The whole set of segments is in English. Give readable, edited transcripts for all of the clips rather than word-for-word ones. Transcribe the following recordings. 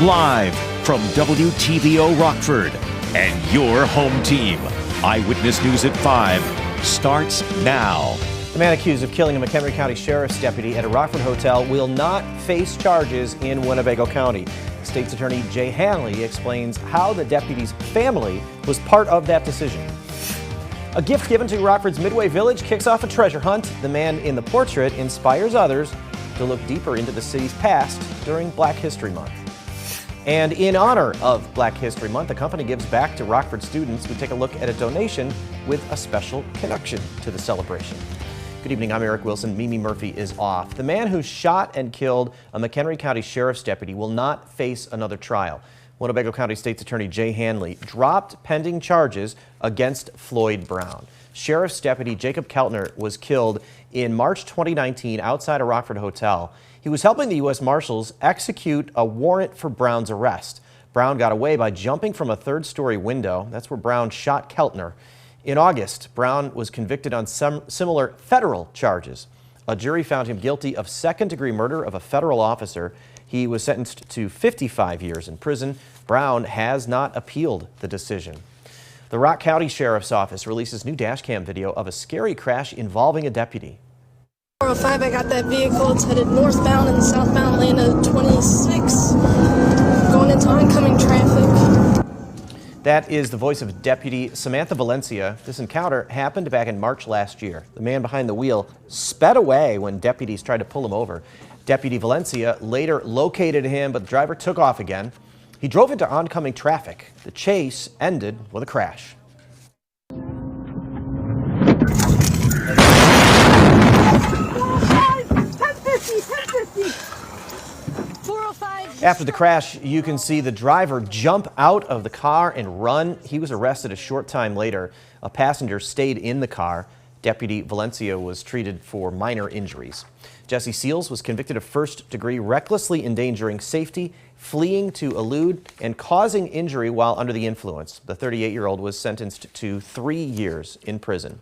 Live from WTVO Rockford and your home team. Eyewitness News at 5 starts now. The man accused of killing a McHenry County Sheriff's deputy at a Rockford hotel will not face charges in Winnebago County. State's Attorney Jay Hanley explains how the deputy's family was part of that decision. A gift given to Rockford's Midway Village kicks off a treasure hunt. The man in the portrait inspires others to look deeper into the city's past during Black History Month. And in honor of Black History Month, the company gives back to Rockford students. We take a look at a donation with a special connection to the celebration. Good evening, I'm Eric Wilson. Mimi Murphy is off. The man who shot and killed a McHenry County Sheriff's deputy will not face another trial. Winnebago County State's Attorney Jay Hanley dropped pending charges against Floyd Brown. Sheriff's Deputy Jacob Keltner was killed in March 2019 outside a Rockford hotel. He was helping the U.S. Marshals execute a warrant for Brown's arrest. Brown got away by jumping from a third-story window. That's where Brown shot Keltner. In August, Brown was convicted on some similar federal charges. A jury found him guilty of second-degree murder of a federal officer. He was sentenced to 55 years in prison. Brown has not appealed the decision. The Rock County Sheriff's Office releases new dashcam video of a scary crash involving a deputy. 405, I got that vehicle. It's headed northbound in the southbound lane of 26, going into oncoming traffic. That is the voice of Deputy Samantha Valencia. This encounter happened back in March last year. The man behind the wheel sped away when deputies tried to pull him over. Deputy Valencia later located him, but the driver took off again. He drove into oncoming traffic. The chase ended with a crash. After the crash, you can see the driver jump out of the car and run. He was arrested a short time later. A passenger stayed in the car. Deputy Valencia was treated for minor injuries. Jesse Seals was convicted of first-degree recklessly endangering safety, fleeing to elude, and causing injury while under the influence. The 38-year-old was sentenced to 3 years in prison.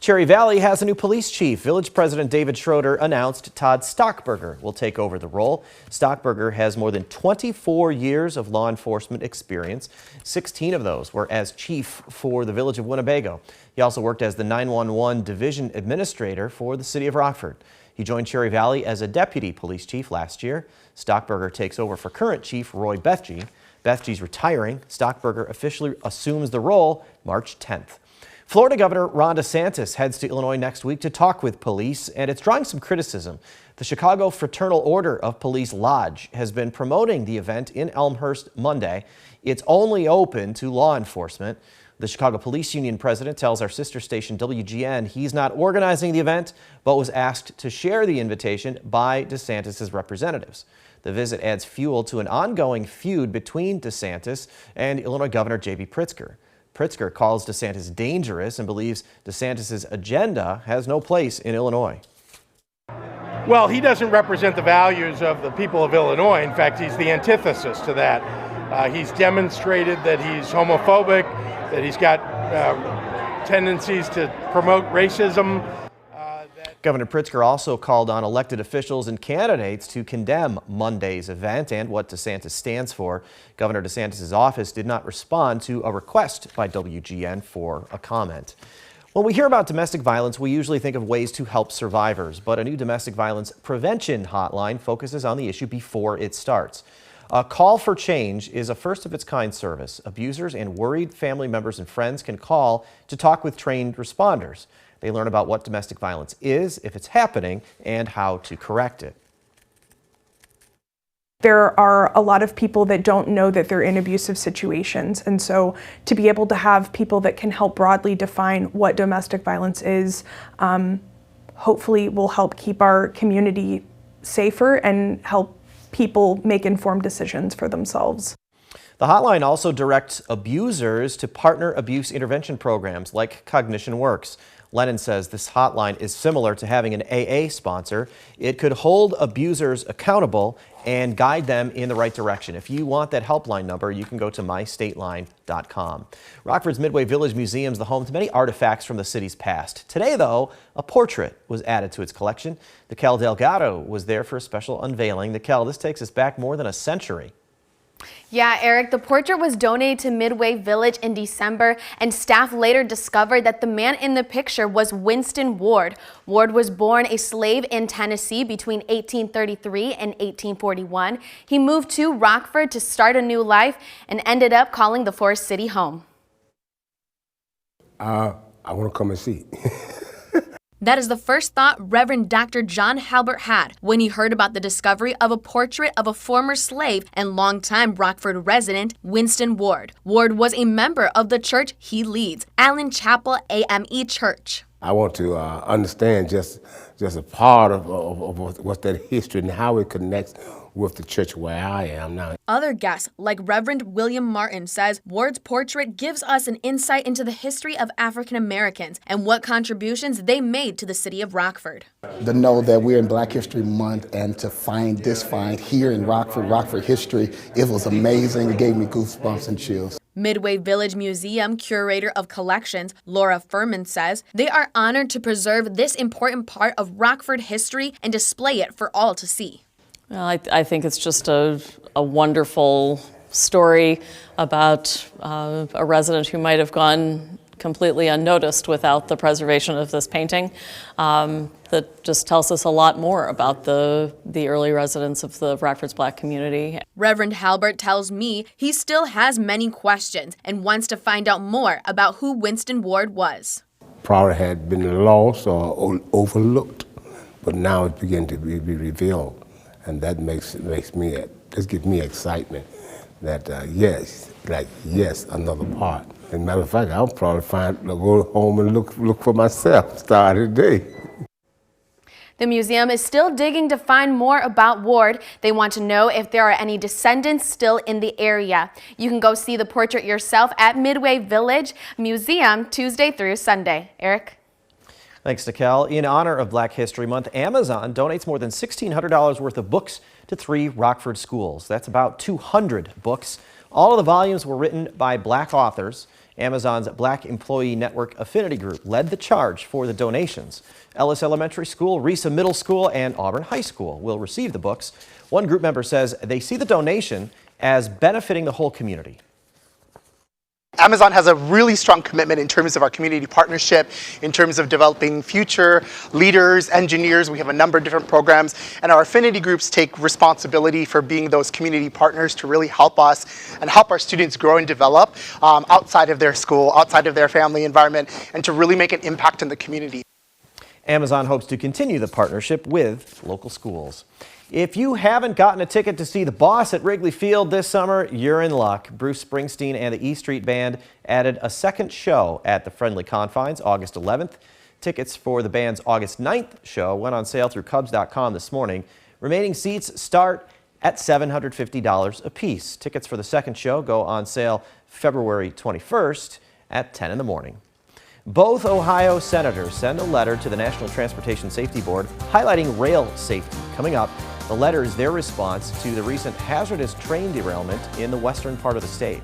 Cherry Valley has a new police chief. Village President David Schroeder announced Todd Stockberger will take over the role. Stockberger has more than 24 years of law enforcement experience. 16 of those were as chief for the village of Winnebago. He also worked as the 911 division administrator for the city of Rockford. He joined Cherry Valley as a deputy police chief last year. Stockberger takes over for current chief Roy Bethge. Bethge's retiring. Stockberger officially assumes the role March 10th. Florida Governor Ron DeSantis heads to Illinois next week to talk with police, and it's drawing some criticism. The Chicago Fraternal Order of Police Lodge has been promoting the event in Elmhurst Monday. It's only open to law enforcement. The Chicago Police Union president tells our sister station WGN he's not organizing the event, but was asked to share the invitation by DeSantis' representatives. The visit adds fuel to an ongoing feud between DeSantis and Illinois Governor J.B. Pritzker. Pritzker calls DeSantis dangerous and believes DeSantis' agenda has no place in Illinois. Well, he doesn't represent the values of the people of Illinois. In fact, he's the antithesis to that. He's demonstrated that he's homophobic, that he's got tendencies to promote racism. Governor Pritzker also called on elected officials and candidates to condemn Monday's event and what DeSantis stands for. Governor DeSantis' office did not respond to a request by WGN for a comment. When we hear about domestic violence, we usually think of ways to help survivors, but a new domestic violence prevention hotline focuses on the issue before it starts. A Call for Change is a first-of-its-kind service. Abusers and worried family members and friends can call to talk with trained responders. They learn about what domestic violence is, if it's happening, and how to correct it. There are a lot of people that don't know that they're in abusive situations, and so to be able to have people that can help broadly define what domestic violence is, hopefully will help keep our community safer and help people make informed decisions for themselves. The hotline also directs abusers to partner abuse intervention programs like Cognition Works. Lennon says this hotline is similar to having an AA sponsor. It could hold abusers accountable and guide them in the right direction. If you want that helpline number, you can go to mystateline.com. Rockford's Midway Village Museum is the home to many artifacts from the city's past. Today, though, a portrait was added to its collection. The Kel Delgado was there for a special unveiling. The Kel, this takes us back more than a century. Yeah, Eric, the portrait was donated to Midway Village in December, and staff later discovered that the man in the picture was Winston Ward. Ward was born a slave in Tennessee between 1833 and 1841. He moved to Rockford to start a new life and ended up calling the Forest City home. I want to come and see. That is the first thought Reverend Dr. John Halbert had when he heard about the discovery of a portrait of a former slave and longtime Rockford resident, Winston Ward. Ward was a member of the church he leads, Allen Chapel AME Church. I want to understand just a part of what's that history and how it connects with the church where I am now. Other guests, like Reverend William Martin, says Ward's portrait gives us an insight into the history of African Americans and what contributions they made to the city of Rockford. To know that we're in Black History Month and to find this find here in Rockford history, it was amazing. It gave me goosebumps and chills. Midway Village Museum Curator of Collections, Laura Furman, says they are honored to preserve this important part of Rockford history and display it for all to see. Well, I think it's just a wonderful story about a resident who might have gone completely unnoticed without the preservation of this painting. That just tells us a lot more about the early residents of the Rockford's Black community. Reverend Halbert tells me he still has many questions and wants to find out more about who Winston Ward was. Probably had been lost or overlooked, but now it began to be revealed. And that gives me excitement that yes, another part. As a matter of fact, I'll probably go home and look for myself, start today. The museum is still digging to find more about Ward. They want to know if there are any descendants still in the area. You can go see the portrait yourself at Midway Village Museum Tuesday through Sunday. Eric? Thanks, Nicole. In honor of Black History Month, Amazon donates more than $1,600 worth of books to 3 Rockford schools. That's about 200 books. All of the volumes were written by Black authors. Amazon's Black Employee Network Affinity Group led the charge for the donations. Ellis Elementary School, Risa Middle School, and Auburn High School will receive the books. One group member says they see the donation as benefiting the whole community. Amazon has a really strong commitment in terms of our community partnership, in terms of developing future leaders, engineers. We have a number of different programs, and our affinity groups take responsibility for being those community partners to really help us and help our students grow and develop outside of their school, outside of their family environment, and to really make an impact in the community. Amazon hopes to continue the partnership with local schools. If you haven't gotten a ticket to see The Boss at Wrigley Field this summer, you're in luck. Bruce Springsteen and the E Street Band added a second show at the Friendly Confines August 11th. Tickets for the band's August 9th show went on sale through Cubs.com this morning. Remaining seats start at $750 apiece. Tickets for the second show go on sale February 21st at 10 in the morning. Both Ohio senators send a letter to the National Transportation Safety Board highlighting rail safety. Coming up, the letter is their response to the recent hazardous train derailment in the western part of the state.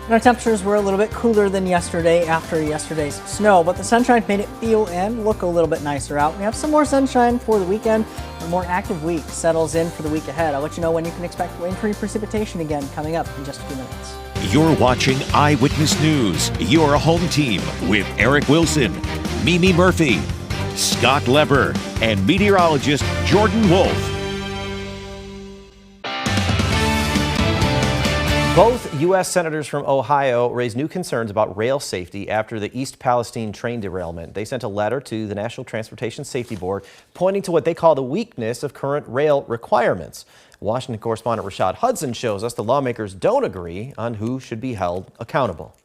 And our temperatures were a little bit cooler than yesterday after yesterday's snow, but the sunshine made it feel and look a little bit nicer out. We have some more sunshine for the weekend. A more active week settles in for the week ahead. I'll let you know when you can expect rain-free precipitation again coming up in just a few minutes. You're watching Eyewitness News, your home team with Eric Wilson, Mimi Murphy, Scott Lever, and meteorologist Jordan Wolf. Both U.S. senators from Ohio raised new concerns about rail safety after the East Palestine train derailment. They sent a letter to the National Transportation Safety Board pointing to what they call the weakness of current rail requirements. Washington correspondent Rashad Hudson shows us the lawmakers don't agree on who should be held accountable.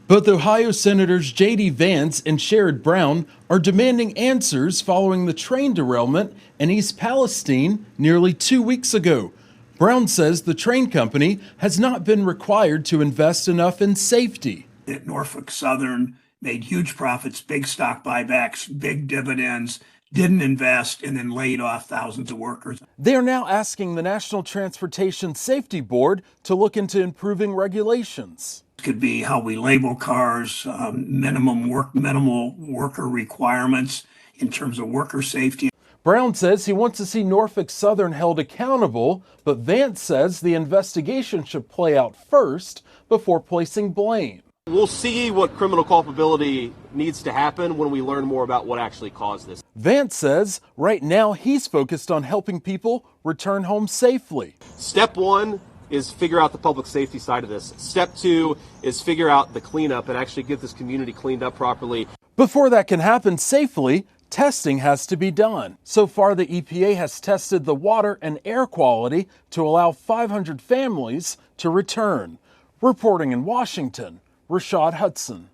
Both Ohio Senators J.D. Vance and Sherrod Brown are demanding answers following the train derailment in East Palestine nearly 2 weeks ago. Brown says the train company has not been required to invest enough in safety. At Norfolk Southern made huge profits, big stock buybacks, big dividends, didn't invest, and then laid off thousands of workers. They are now asking the National Transportation Safety Board to look into improving regulations. It could be how we label cars, minimal worker requirements in terms of worker safety. Brown says he wants to see Norfolk Southern held accountable, but Vance says the investigation should play out first before placing blame. We'll see what criminal culpability needs to happen when we learn more about what actually caused this. Vance says right now he's focused on helping people return home safely. Step one is figure out the public safety side of this. Step two is figure out the cleanup and actually get this community cleaned up properly. Before that can happen safely, testing has to be done. So far, the EPA has tested the water and air quality to allow 500 families to return. Reporting in Washington, Rashad Hudson.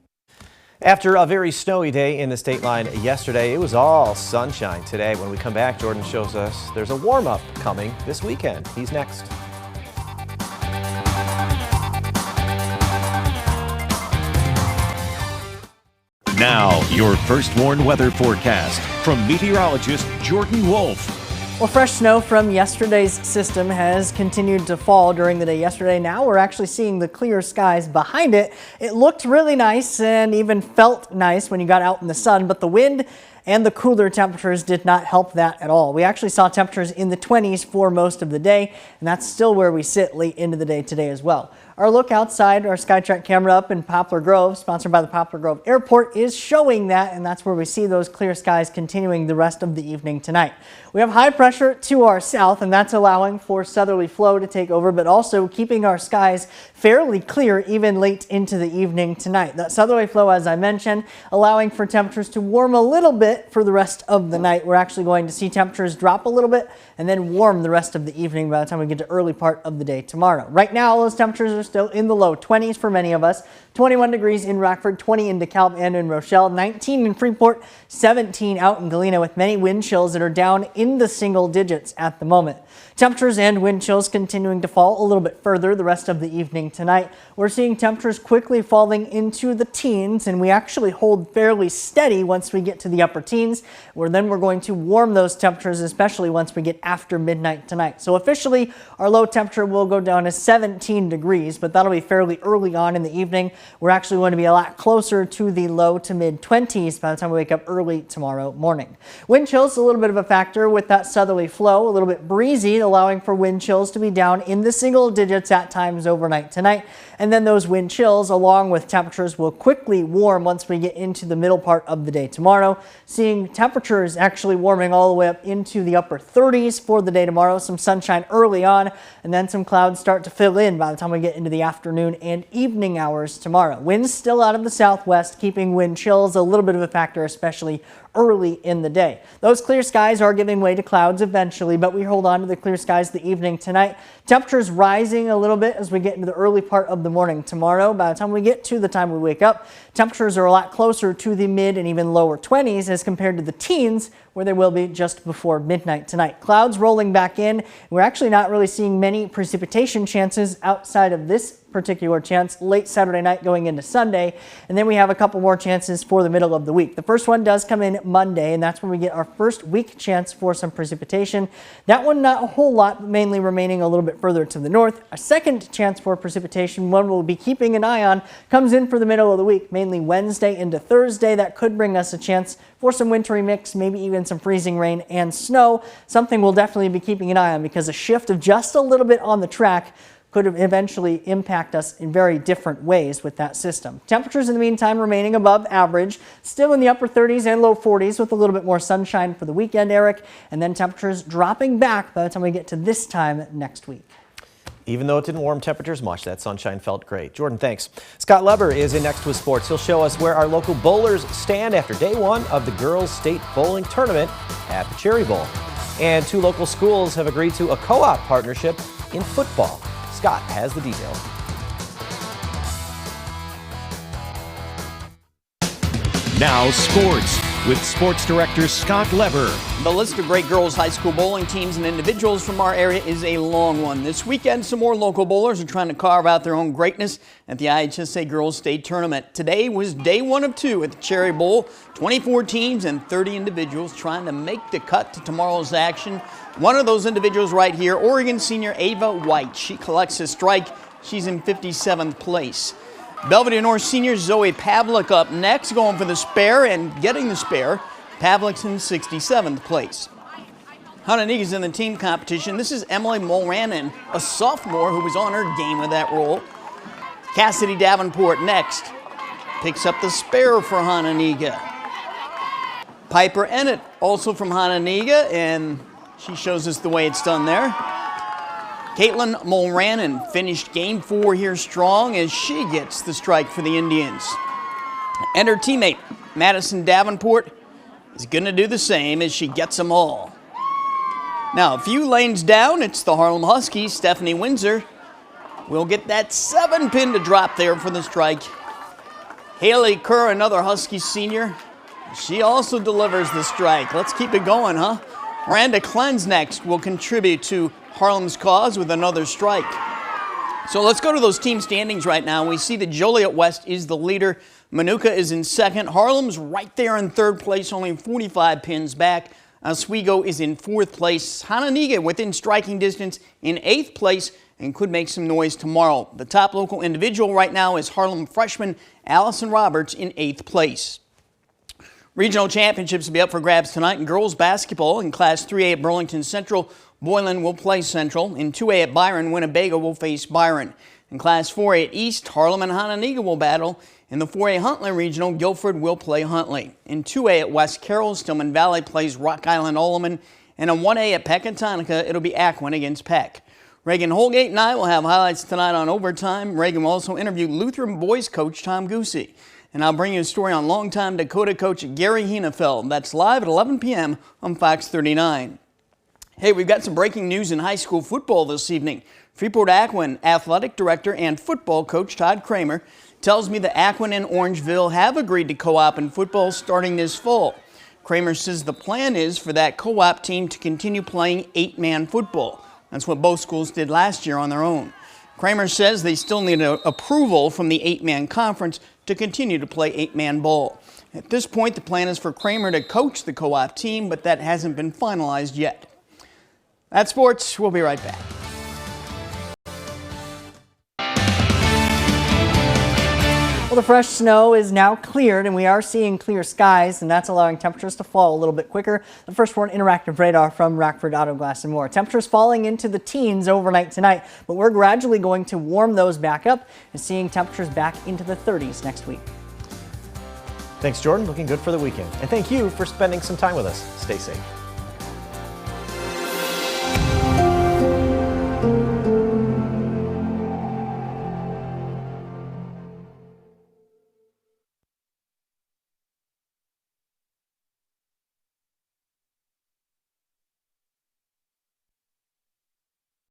After a very snowy day in the state line yesterday, it was all sunshine today. When we come back, Jordan shows us there's a warm-up coming this weekend. He's next. Now, your first warned weather forecast from meteorologist Jordan Wolf. Well, fresh snow from yesterday's system has continued to fall during the day yesterday. Now we're actually seeing the clear skies behind it. It looked really nice and even felt nice when you got out in the sun, but the wind and the cooler temperatures did not help that at all. We actually saw temperatures in the 20s for most of the day, and that's still where we sit late into the day today as well. Our look outside, our SkyTrack camera up in Poplar Grove, sponsored by the Poplar Grove Airport, is showing that, and that's where we see those clear skies continuing the rest of the evening tonight. We have high pressure to our south, and that's allowing for southerly flow to take over, but also keeping our skies fairly clear even late into the evening tonight. That southerly flow, as I mentioned, allowing for temperatures to warm a little bit for the rest of the night. We're actually going to see temperatures drop a little bit and then warm the rest of the evening by the time we get to early part of the day tomorrow. Right now, those temperatures are still in the low 20s for many of us. 21 degrees in Rockford, 20 in DeKalb and in Rochelle, 19 in Freeport, 17 out in Galena, with many wind chills that are down in the single digits at the moment. Temperatures and wind chills continuing to fall a little bit further the rest of the evening tonight. We're seeing temperatures quickly falling into the teens, and we actually hold fairly steady once we get to the upper teens, where then we're going to warm those temperatures, especially once we get after midnight tonight. So officially, our low temperature will go down to 17 degrees, but that'll be fairly early on in the evening. We're actually going to be a lot closer to the low to mid 20s by the time we wake up early tomorrow morning. Wind chills a little bit of a factor with that southerly flow, a little bit breezy, allowing for wind chills to be down in the single digits at times overnight tonight. And then those wind chills, along with temperatures, will quickly warm once we get into the middle part of the day tomorrow. Seeing temperatures actually warming all the way up into the upper 30s for the day tomorrow. Some sunshine early on, and then some clouds start to fill in by the time we get into the afternoon and evening hours tomorrow. Winds still out of the southwest, keeping wind chills a little bit of a factor, especially early in the day. Those clear skies are giving way to clouds eventually, but we hold on to the clear skies the evening tonight. Temperatures rising a little bit as we get into the early part of the morning tomorrow. By the time we get to the time we wake up, temperatures are a lot closer to the mid and even lower 20s as compared to the teens, where they will be just before midnight tonight. Clouds rolling back in. We're actually not really seeing many precipitation chances outside of this particular chance late Saturday night going into Sunday, and then we have a couple more chances for the middle of the week. The first one does come in Monday, and that's when we get our first week chance for some precipitation. That one not a whole lot, but mainly remaining a little bit further to the north. A second chance for precipitation, one we'll be keeping an eye on, comes in for the middle of the week, mainly Wednesday into Thursday. That could bring us a chance for some wintry mix, maybe even some freezing rain and snow, something we'll definitely be keeping an eye on because a shift of just a little bit on the track could eventually impact us in very different ways with that system. Temperatures in the meantime remaining above average, still in the upper 30s and low 40s with a little bit more sunshine for the weekend, Eric, and then temperatures dropping back by the time we get to this time next week. Even though it didn't warm temperatures much, that sunshine felt great. Jordan, thanks. Scott Leber is in next with sports. He'll show us where our local bowlers stand after day one of the girls' state bowling tournament at the Cherry Bowl. And 2 local schools have agreed to a co-op partnership in football. Scott has the details. Now sports with sports director Scott Leber. The list of great girls high school bowling teams and individuals from our area is a long one. This weekend, some more local bowlers are trying to carve out their own greatness at the IHSA Girls State Tournament. Today was day 1 of 2 at the Cherry Bowl. 24 teams and 30 individuals trying to make the cut to tomorrow's action. One of those individuals right here, Oregon senior Ava White. She collects a strike. She's in 57th place. Belvedere North senior Zoe Pavlik up next, going for the spare and getting the spare. Pavlik's in 67th place. Hononegah's in the team competition. This is Emily Mulranen, a sophomore who was on her game with that role. Cassidy Davenport next. Picks up the spare for Hononegah. Piper Ennett, also from Hononegah, and she shows us the way it's done there. Caitlin Mulranen finished game 4 here strong as she gets the strike for the Indians. And her teammate, Madison Davenport, is going to do the same as she gets them all. Now, a few lanes down, it's the Harlem Huskies. Stephanie Windsor will get that 7-pin to drop there for the strike. Haley Kerr, another Husky senior, she also delivers the strike. Let's keep it going, huh? Miranda Clenz next will contribute to Harlem's cause with another strike. So let's go to those team standings right now. We see that Joliet West is the leader. Manuka is in second. Harlem's right there in third place, only 45 pins back. Oswego is in fourth place. Hononegah within striking distance in 8th place and could make some noise tomorrow. The top local individual right now is Harlem freshman Allison Roberts in 8th place. Regional championships will be up for grabs tonight in girls basketball. In Class 3A at Burlington Central, Boylan will play Central. In 2A at Byron, Winnebago will face Byron. In Class 4A at East, Harlem and Hononegah will battle. In the 4A Huntley Regional, Guilford will play Huntley. In 2A at West Carroll, Stillman Valley plays Rock Island Oleman. And in 1A at Peck and Tonica, it'll be Aquin against Peck. Reagan Holgate and I will have highlights tonight on Overtime. Reagan will also interview Lutheran boys coach Tom Goosey. And I'll bring you a story on longtime Dakota coach Gary Henefeld. That's live at 11 p.m. on Fox 39. Hey, we've got some breaking news in high school football this evening. Freeport-Aquin athletic director and football coach Todd Kramer tells me that Aquin and Orangeville have agreed to co-op in football starting this fall. Kramer says the plan is for that co-op team to continue playing 8-man football. That's what both schools did last year on their own. Kramer says they still need approval from the 8-man conference to continue to play 8-man ball. At this point, the plan is for Kramer to coach the co-op team, but that hasn't been finalized yet. That's sports. We'll be right back. Well, the fresh snow is now cleared, and we are seeing clear skies, and that's allowing temperatures to fall a little bit quicker. The First Warn Interactive Radar from Rockford Auto Glass and More. Temperatures falling into the teens overnight tonight, but we're gradually going to warm those back up and seeing temperatures back into the 30s next week. Thanks, Jordan. Looking good for the weekend. And thank you for spending some time with us. Stay safe.